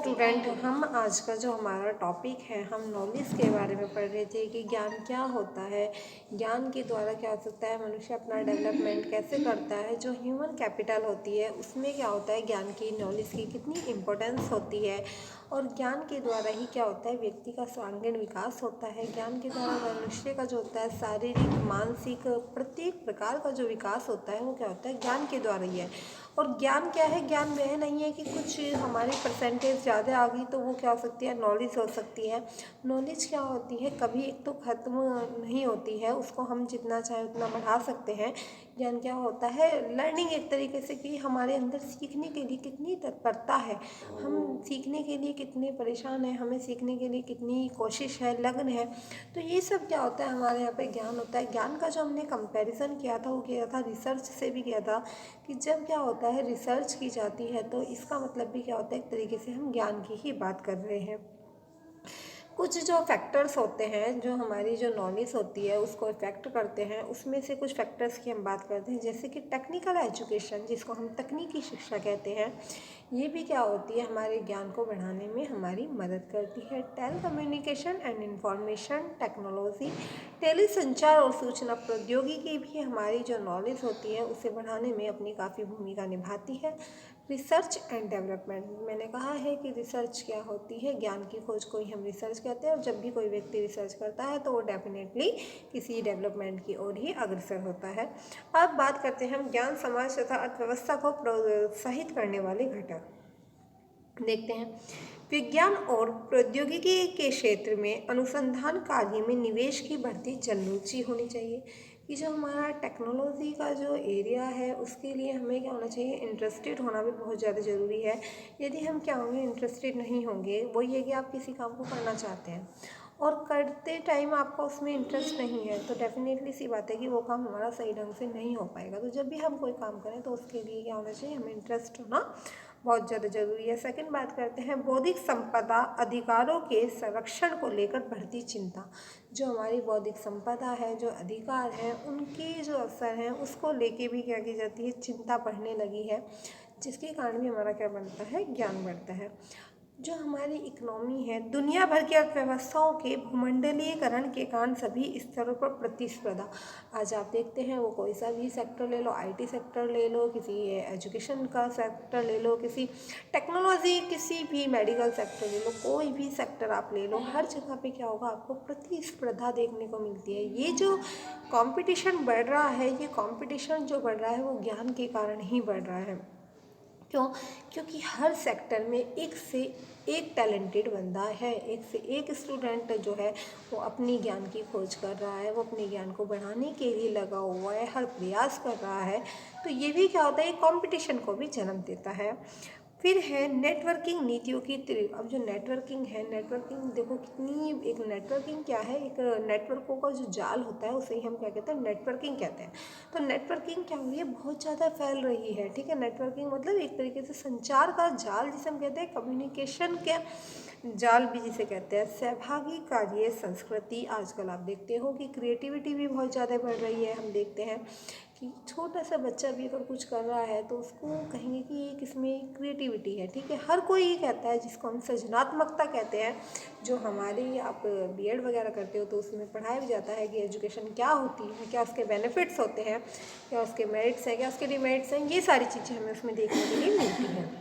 Student, हम आज का जो हमारा टॉपिक है, हम नॉलेज के बारे में पढ़ रहे थे कि ज्ञान क्या होता है, ज्ञान के द्वारा क्या हो सकता है, मनुष्य अपना डेवलपमेंट कैसे करता है, जो ह्यूमन कैपिटल होती है उसमें क्या होता है, ज्ञान की, नॉलेज की कितनी इम्पोर्टेंस होती है और ज्ञान के द्वारा ही क्या होता है, व्यक्ति का सर्वांगीण विकास होता है। ज्ञान के द्वारा मनुष्य का जो होता है शारीरिक, मानसिक, प्रत्येक प्रकार का जो विकास होता है वो क्या होता है, ज्ञान के द्वारा ही है। और ज्ञान क्या है, ज्ञान वह नहीं है कि कुछ हमारी परसेंटेज ज़्यादा आ गई तो वो क्या हो सकती है, नॉलेज हो सकती है। नॉलेज क्या होती है, कभी एक तो ख़त्म नहीं होती है, उसको हम जितना चाहे उतना बढ़ा सकते हैं। ज्ञान क्या होता है, लर्निंग एक तरीके से कि हमारे अंदर सीखने के लिए कितनी तत्परता है, हम सीखने के लिए कितने परेशान हैं, हमें सीखने के लिए कितनी कोशिश है, लगन है। तो ये सब क्या होता है, हमारे यहाँ पे ज्ञान होता है। ज्ञान का जो हमने कंपैरिजन किया था वो किया था रिसर्च से भी किया था कि जब क्या होता है, रिसर्च की जाती है तो इसका मतलब भी क्या होता है, एक तरीके से हम ज्ञान की ही बात कर रहे हैं। कुछ जो फैक्टर्स होते हैं, जो हमारी जो नॉलेज होती है उसको इफेक्ट करते हैं, उसमें से कुछ फैक्टर्स की हम बात करते हैं, जैसे कि टेक्निकल एजुकेशन, जिसको हम तकनीकी शिक्षा कहते हैं। ये भी क्या होती है, हमारे ज्ञान को बढ़ाने में हमारी मदद करती है। Telecommunication and information technology, tele संचार और सूचना प्रौद्योगिकी भी हमारी जो नॉलेज होती है उसे बढ़ाने में अपनी काफ़ी भूमिका निभाती है। रिसर्च एंड डेवलपमेंट, मैंने कहा है कि रिसर्च क्या होती है, ज्ञान की खोज को ही हम रिसर्च कहते हैं। और जब भी कोई व्यक्ति रिसर्च करता है तो वो डेफिनेटली किसी डेवलपमेंट की ओर ही अग्रसर होता है। अब बात करते हैं हम ज्ञान, समाज तथा अर्थव्यवस्था को प्रोत्साहित करने वाले घटक। देखते हैं, विज्ञान और प्रौद्योगिकी के क्षेत्र में अनुसंधान कार्य में निवेश की बढ़ती जन रुचि होनी चाहिए। कि जो हमारा टेक्नोलॉजी का जो एरिया है उसके लिए हमें क्या होना चाहिए, इंटरेस्टेड होना भी बहुत ज़्यादा ज़रूरी है। यदि हम क्या होंगे, इंटरेस्टेड नहीं होंगे, वो ये कि आप किसी काम को करना चाहते हैं और करते टाइम आपका उसमें इंटरेस्ट नहीं है तो डेफिनेटली सी बात है कि वो काम हमारा सही ढंग से नहीं हो पाएगा। तो जब भी हम कोई काम करें तो उसके लिए क्या होना चाहिए, हमें इंटरेस्ट होना बहुत ज़्यादा ज़रूरी है। सेकंड बात करते हैं, बौद्धिक संपदा अधिकारों के संरक्षण को लेकर बढ़ती चिंता। जो हमारी बौद्धिक संपदा है, जो अधिकार हैं, उनकी जो असर है उसको लेके भी क्या की जाती है, चिंता बढ़ने लगी है, जिसके कारण भी हमारा क्या बनता है, ज्ञान बढ़ता है। जो हमारी इकोनॉमी है, दुनिया भर की अर्थव्यवस्थाओं के भूमंडलीयकरण के कारण सभी स्तरों पर प्रतिस्पर्धा। आज आप देखते हैं, वो कोई सा भी सेक्टर ले लो, आईटी सेक्टर ले लो, किसी एजुकेशन का सेक्टर ले लो, किसी टेक्नोलॉजी, किसी भी मेडिकल सेक्टर ले लो, कोई भी सेक्टर आप ले लो, हर जगह पे क्या होगा, आपको प्रतिस्पर्धा देखने को मिलती है। ये जो कंपटीशन बढ़ रहा है, ये कंपटीशन जो बढ़ रहा है वो ज्ञान के कारण ही बढ़ रहा है। क्यों? क्योंकि हर सेक्टर में एक से एक टैलेंटेड बंदा है, एक से एक स्टूडेंट जो है वो अपनी ज्ञान की खोज कर रहा है, वो अपने ज्ञान को बढ़ाने के लिए लगा हुआ है, हर प्रयास कर रहा है। तो ये भी क्या होता है, ये कंपटीशन को भी जन्म देता है। फिर है नेटवर्किंग नीतियों की अब जो नेटवर्किंग है, नेटवर्किंग देखो कितनी, एक नेटवर्किंग क्या है, एक नेटवर्कों का जो जाल होता है उसे ही हम क्या कहते हैं, नेटवर्किंग कहते हैं। तो नेटवर्किंग क्या हुई है, बहुत ज़्यादा फैल रही है। ठीक है, नेटवर्किंग मतलब एक तरीके से संचार का जाल जिसे हम कहते हैं, कम्युनिकेशन के जाल भी जिसे कहते हैं। सहभागी कार्य संस्कृति, आजकल आप देखते हो कि क्रिएटिविटी भी बहुत ज़्यादा बढ़ रही है। हम देखते हैं कि छोटा सा बच्चा भी अगर कुछ कर रहा है तो उसको कहेंगे कि ये किसमें क्रिएटिविटी है। ठीक है, हर कोई ये कहता है, जिसको हम सृजनात्मकता कहते हैं। जो हमारी, आप बीएड वगैरह करते हो तो उसमें पढ़ाया भी जाता है कि एजुकेशन क्या होती है, क्या उसके बेनिफिट्स होते हैं, क्या उसके मेरिट्स हैं, क्या उसके डिमेरिट्स हैं, ये सारी चीज़ें हमें उसमें देखने के लिए मिलती हैं।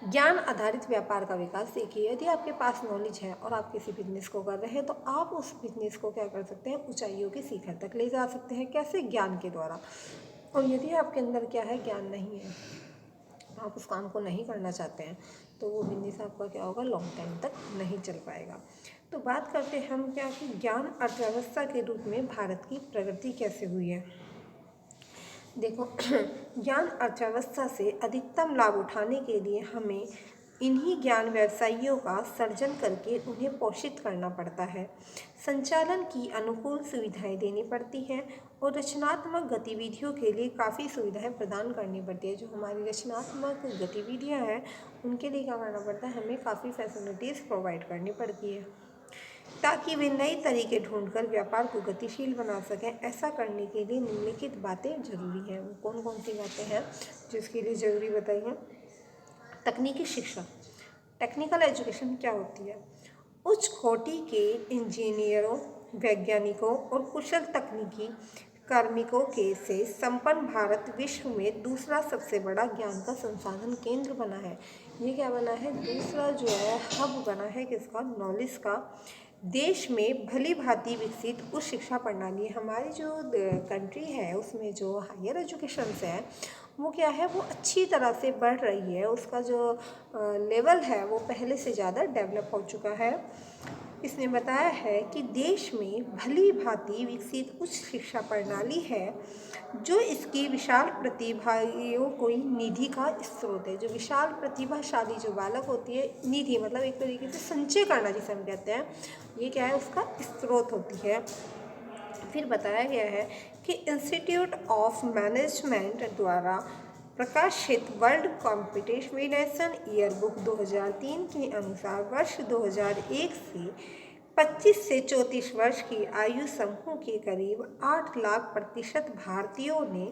ज्ञान आधारित व्यापार का विकास देखिए, यदि आपके पास नॉलेज है और आप किसी बिजनेस को कर रहे हैं तो आप उस बिजनेस को क्या कर सकते हैं, ऊंचाइयों की शिखर तक ले जा सकते हैं। कैसे? ज्ञान के द्वारा। और यदि आपके अंदर क्या है, ज्ञान नहीं है, आप उस काम को नहीं करना चाहते हैं तो वो बिजनेस आपका क्या होगा, लॉन्ग टाइम तक नहीं चल पाएगा। तो बात करते हैं हम क्या कि ज्ञान अर्थव्यवस्था के रूप में भारत की प्रगति कैसे हुई है। देखो ज्ञान अर्थव्यवस्था से अधिकतम लाभ उठाने के लिए हमें इन्हीं ज्ञान व्यवसायियों का सर्जन करके उन्हें पोषित करना पड़ता है, संचालन की अनुकूल सुविधाएं देनी पड़ती हैं और रचनात्मक गतिविधियों के लिए काफ़ी सुविधाएं प्रदान करनी पड़ती है। जो हमारी रचनात्मक गतिविधियां हैं उनके लिए क्या करना पड़ता है, हमें काफ़ी फैसिलिटीज़ प्रोवाइड करनी पड़ती है ताकि वे नए तरीके ढूंढकर व्यापार को गतिशील बना सकें। ऐसा करने के लिए निम्नलिखित बातें जरूरी हैं। वो कौन कौन सी बातें हैं जिसके लिए ज़रूरी बताइए। तकनीकी शिक्षा, टेक्निकल एजुकेशन क्या होती है? उच्च कोटि के इंजीनियरों, वैज्ञानिकों और कुशल तकनीकी कार्मिकों के से संपन्न भारत विश्व में दूसरा सबसे बड़ा ज्ञान का संसाधन केंद्र बना है। ये क्या बना है? दूसरा जो है हब बना है किसका? नॉलेज का। देश में भली भांति विकसित उच्च शिक्षा प्रणाली, हमारी जो कंट्री है उसमें जो हायर एजुकेशंस है वो क्या है, वो अच्छी तरह से बढ़ रही है। उसका जो लेवल है वो पहले से ज़्यादा डेवलप हो चुका है। इसने बताया है कि देश में भली भांति विकसित उच्च शिक्षा प्रणाली है जो इसकी विशाल प्रतिभागियों को निधि का स्रोत है। जो विशाल प्रतिभाशाली जो बालक होती है, निधि मतलब एक तरीके से संचय करना जिसे हम कहते हैं, ये क्या है? उसका स्रोत होती है। फिर बताया गया है कि इंस्टीट्यूट ऑफ मैनेजमेंट द्वारा प्रकाशित वर्ल्ड कॉम्पिटिशन ईयरबुक 2003 के अनुसार वर्ष 2001 से 25 से 34 वर्ष की आयु समूह के करीब 8 लाख % भारतीयों ने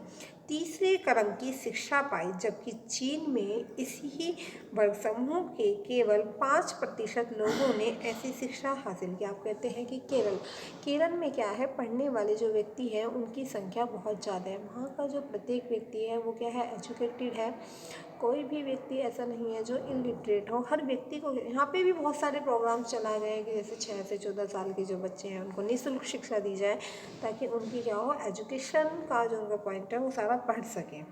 तीसरे क्रम की शिक्षा पाई, जबकि चीन में इसी ही वर्ग समूह के केवल 5% लोगों ने ऐसी शिक्षा हासिल की। आप कहते हैं कि केरल में क्या है, पढ़ने वाले जो व्यक्ति हैं उनकी संख्या बहुत ज़्यादा है। वहाँ का जो प्रत्येक व्यक्ति है वो क्या है? एजुकेटेड है। कोई भी व्यक्ति ऐसा नहीं है जो इलिटरेट हो। हर व्यक्ति को, यहाँ पे भी बहुत सारे प्रोग्राम्स चलाए गए हैं कि जैसे 6 से 14 साल के जो बच्चे हैं उनको निःशुल्क शिक्षा दी जाए ताकि उनकी क्या हो, एजुकेशन का जो उनका पॉइंट है वो सारा पढ़ सकें।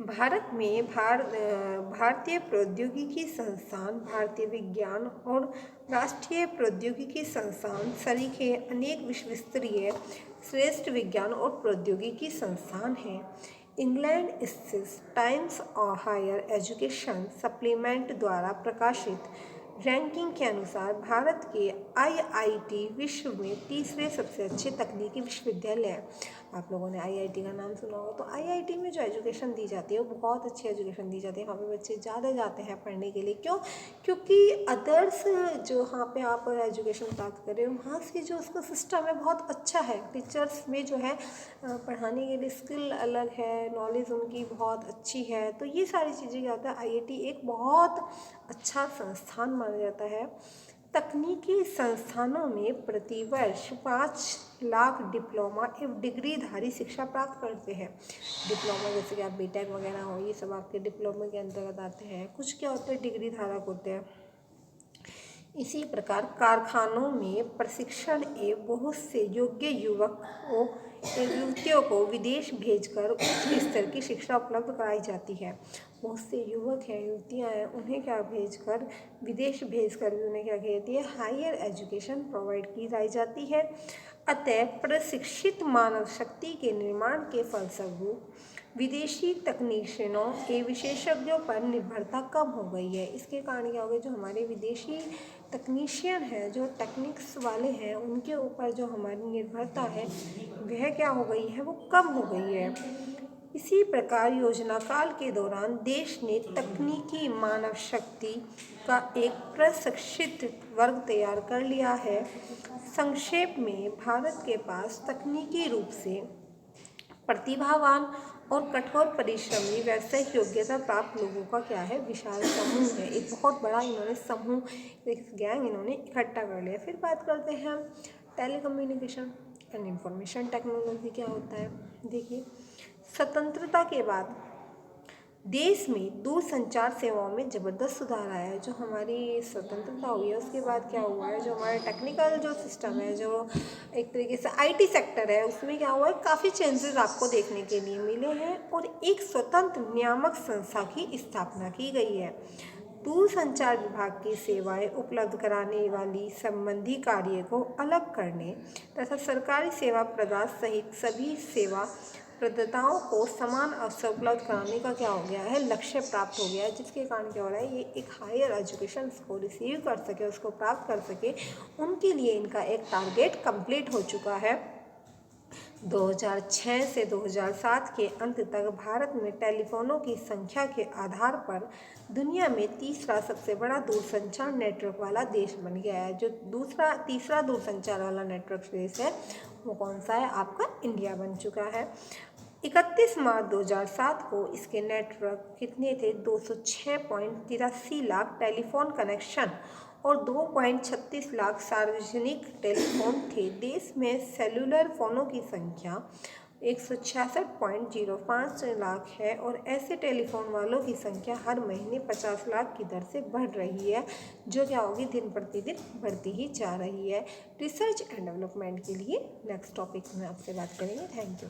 भारत में भारतीय प्रौद्योगिकी संस्थान, भारतीय विज्ञान और राष्ट्रीय प्रौद्योगिकी संस्थान सरीखे अनेक विश्वस्तरीय श्रेष्ठ विज्ञान और प्रौद्योगिकी संस्थान हैं। इंग्लैंड स्थित टाइम्स और हायर एजुकेशन सप्लीमेंट द्वारा प्रकाशित रैंकिंग के अनुसार भारत के आईआईटी विश्व में तीसरे सबसे अच्छे तकनीकी विश्वविद्यालय हैं। आप लोगों ने आईआईटी का नाम सुना होगा। तो आईआईटी में जो एजुकेशन दी जाती है वो बहुत अच्छी एजुकेशन दी जाती है। वहाँ पे बच्चे ज़्यादा जाते हैं पढ़ने के लिए। क्यों? क्योंकि अदर्स जो वहाँ पे आप एजुकेशन प्राप्त कर रहे हो वहाँ से जो उसका सिस्टम है बहुत अच्छा है। टीचर्स में जो है पढ़ाने के लिए स्किल अलग है, नॉलेज उनकी बहुत अच्छी है। तो ये सारी चीज़ें क्या होता है, आईआईटी एक बहुत अच्छा संस्थान माना जाता है। तकनीकी संस्थानों में प्रतिवर्ष 5 लाख डिप्लोमा एवं डिग्रीधारी शिक्षा प्राप्त करते हैं। डिप्लोमा जैसे कि आप बीटेक वगैरह हो, ये सब आपके डिप्लोमा के अंतर्गत आते हैं। कुछ क्या होते हैं, डिग्री धारक होते हैं। इसी प्रकार कारखानों में प्रशिक्षण एवं बहुत से योग्य युवकों एवं युवतियों को विदेश भेजकर उच्च स्तर की शिक्षा उपलब्ध कराई जाती है। बहुत से युवक हैं, युवतियां हैं, उन्हें क्या भेजकर, विदेश भेजकर भी उन्हें क्या कहती है, हायर एजुकेशन प्रोवाइड की जाती है। अतः प्रशिक्षित मानव शक्ति के निर्माण के फलस्वरूप विदेशी तकनीशियनों के विशेषज्ञों पर निर्भरता कम हो गई है। इसके कारण क्या हो गया, जो हमारे विदेशी तकनीशियन है, जो टेक्निक्स वाले हैं, उनके ऊपर जो हमारी निर्भरता है वह क्या हो गई है, वो कम हो गई है। इसी प्रकार योजना काल के दौरान देश ने तकनीकी मानव शक्ति का एक प्रशिक्षित वर्ग तैयार कर लिया है। संक्षेप में भारत के पास तकनीकी रूप से प्रतिभावान और कठोर परिश्रमी व्यावसायिक योग्यता प्राप्त लोगों का क्या है, विशाल समूह है। एक बहुत बड़ा इन्होंने समूह, एक गैंग इन्होंने इकट्ठा कर लिया। फिर बात करते हैं हम टेलीकम्युनिकेशन एंड इंफॉर्मेशन टेक्नोलॉजी क्या होता है। देखिए, स्वतंत्रता के बाद देश में दूरसंचार सेवाओं में ज़बरदस्त सुधार आया है। जो हमारी स्वतंत्रता हुई है उसके बाद क्या हुआ है, जो हमारा टेक्निकल जो सिस्टम है, जो एक तरीके से आईटी सेक्टर है, उसमें क्या हुआ है, काफ़ी चेंजेस आपको देखने के लिए मिले हैं और एक स्वतंत्र नियामक संस्था की स्थापना की गई है। दूरसंचार विभाग की सेवाएं उपलब्ध कराने वाली संबंधी कार्य को अलग करने तथा सरकारी सेवा प्रदान सहित सभी सेवा प्रदाताओं को समान अवसर उपलब्ध कराने का क्या हो गया है, लक्ष्य प्राप्त हो गया है। जिसके कारण क्या हो रहा है, ये एक हायर एजुकेशन को रिसीव कर सके, उसको प्राप्त कर सके, उनके लिए इनका एक टारगेट कंप्लीट हो चुका है। 2006 से 2007 के अंत तक भारत में टेलीफोनों की संख्या के आधार पर दुनिया में तीसरा सबसे बड़ा दूरसंचार नेटवर्क वाला देश बन गया है। जो तीसरा दूरसंचार वाला नेटवर्क देश है वो कौन सा है, आपका इंडिया बन चुका है। 31 मार्च 2007 को इसके नेटवर्क कितने थे? 206.83 लाख टेलीफोन कनेक्शन और 2.36 लाख सार्वजनिक टेलीफोन थे। देश में सेलुलर फ़ोनों की संख्या 166.05 लाख है और ऐसे टेलीफोन वालों की संख्या हर महीने 50 लाख की दर से बढ़ रही है, जो क्या होगी दिन प्रतिदिन बढ़ती ही जा रही है। रिसर्च एंड डेवलपमेंट के लिए नेक्स्ट टॉपिक में आपसे बात करेंगे। Thank you.